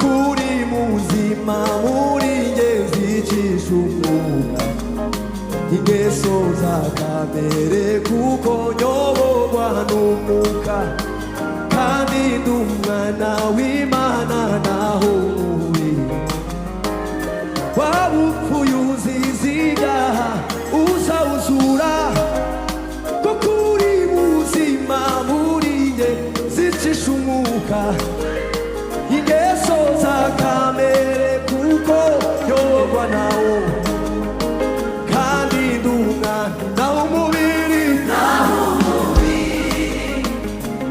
kuri muzima muri nge zicisha umwuka ingeso za kamere kuko nyoborwa n'umwuka kandi ndi umwana w'Imana naho umubiri waba upfuye uzize ibyaha uzawuzura kuko uri muzima muri nge zicisha umwuka ingeso za kamere kuko nyoborwa nawo kandi ndi umwana naho umubiri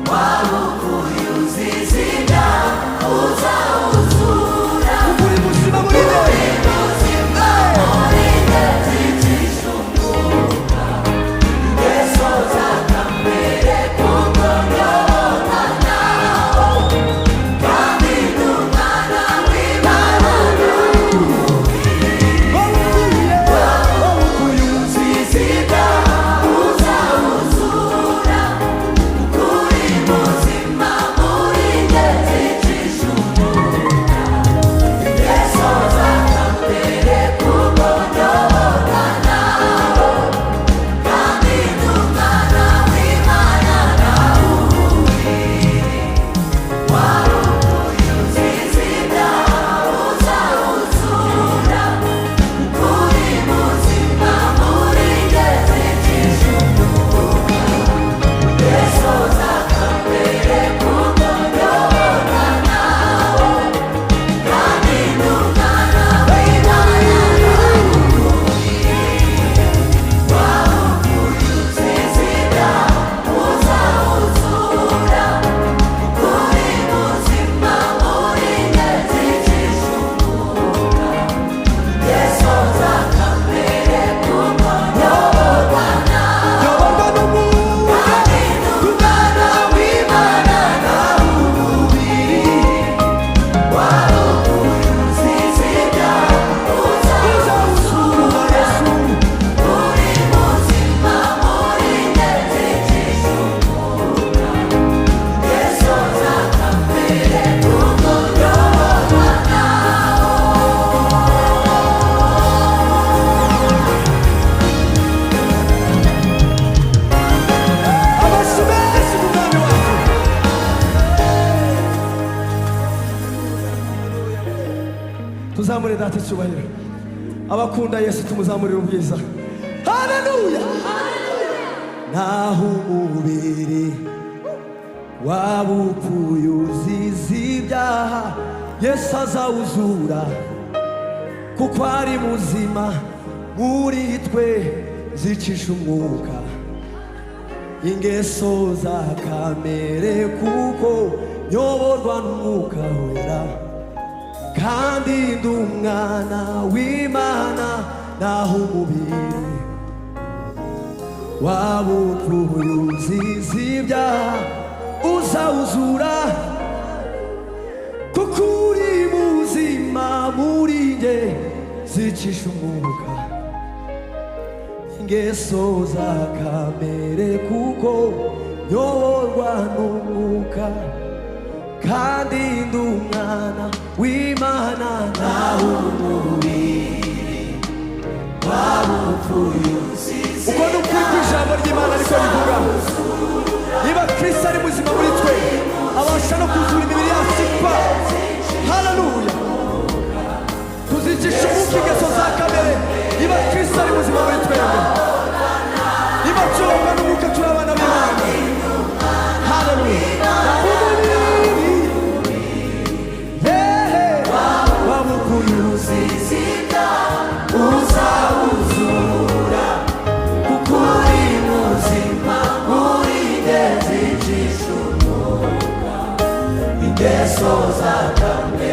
waba upfuye uzize ibyaha uzawuzura uri muzima muri nge zicisha umwuka ingeso za kamere kuko nyoborwa nawo kandi ndi umwana w'Imana wapfuye uzize ibyaha uzawuzura kuri muzima muri nge zicisha umwuka ingeso za kamere kuko nyoborwa nawo kandi ndi umwana w'Imana nawe waba upfuye uzize ibyaha uzawuzura kuri muzima muri nge zicisha umwuka ingeso za kamere kuko nyoborwa nawo kandi ndi umwana w'Imana waba upfuye uzize ibyaha uzawuzura kuri muzima muri nge zicisha umwuka ingeso za kamere kuko nyoborwa nawo nyoborwa n'umwuka kandi ndi umwana w'Imana nawe umubiri waba upfuye uzize ibyaha uzawuzura Yesu kuri muzima muri nge zicisha umwuka ingeso za kamere kuko nyoborwa amashyi menshi mu mwami wacu tuzamure data icyubahiro abakunda Yesu tumuzamurire ubwiza haleluya naho umubiri waba upfuye uzize ibyaha Yesu azawuzura kuko ari muzima muri twe zicisha umwuka ingeso za kamere kuko nyoborwa n'umwuka wera kandi ndi umwana w'Imana naho umubiri waba upfuye uzize ibyaha uzawuzura kuko uri muzima muri nge zicisha umwuka ingeso za kamere kuko nyoborwa n'umwuka kandi ndi umwana w'Imana naho umubiri waba upfuye uko ni ukuri kw'ijambo ry'Imana ariko rivuga niba Kristo ari muzima muri twe abasha no kuzura imibiri yacu ipfa haleluya tuzicisha umwuka ingeso za kamere niba Kristo ari muzima muri twebwe niba tuyoborwa n'umwuka turi abana b'Imana haleluya naho umubiri waba upfuye uzize uzawuzura kuko uri muzima muri nge zicisha umwuka ingeso za kamere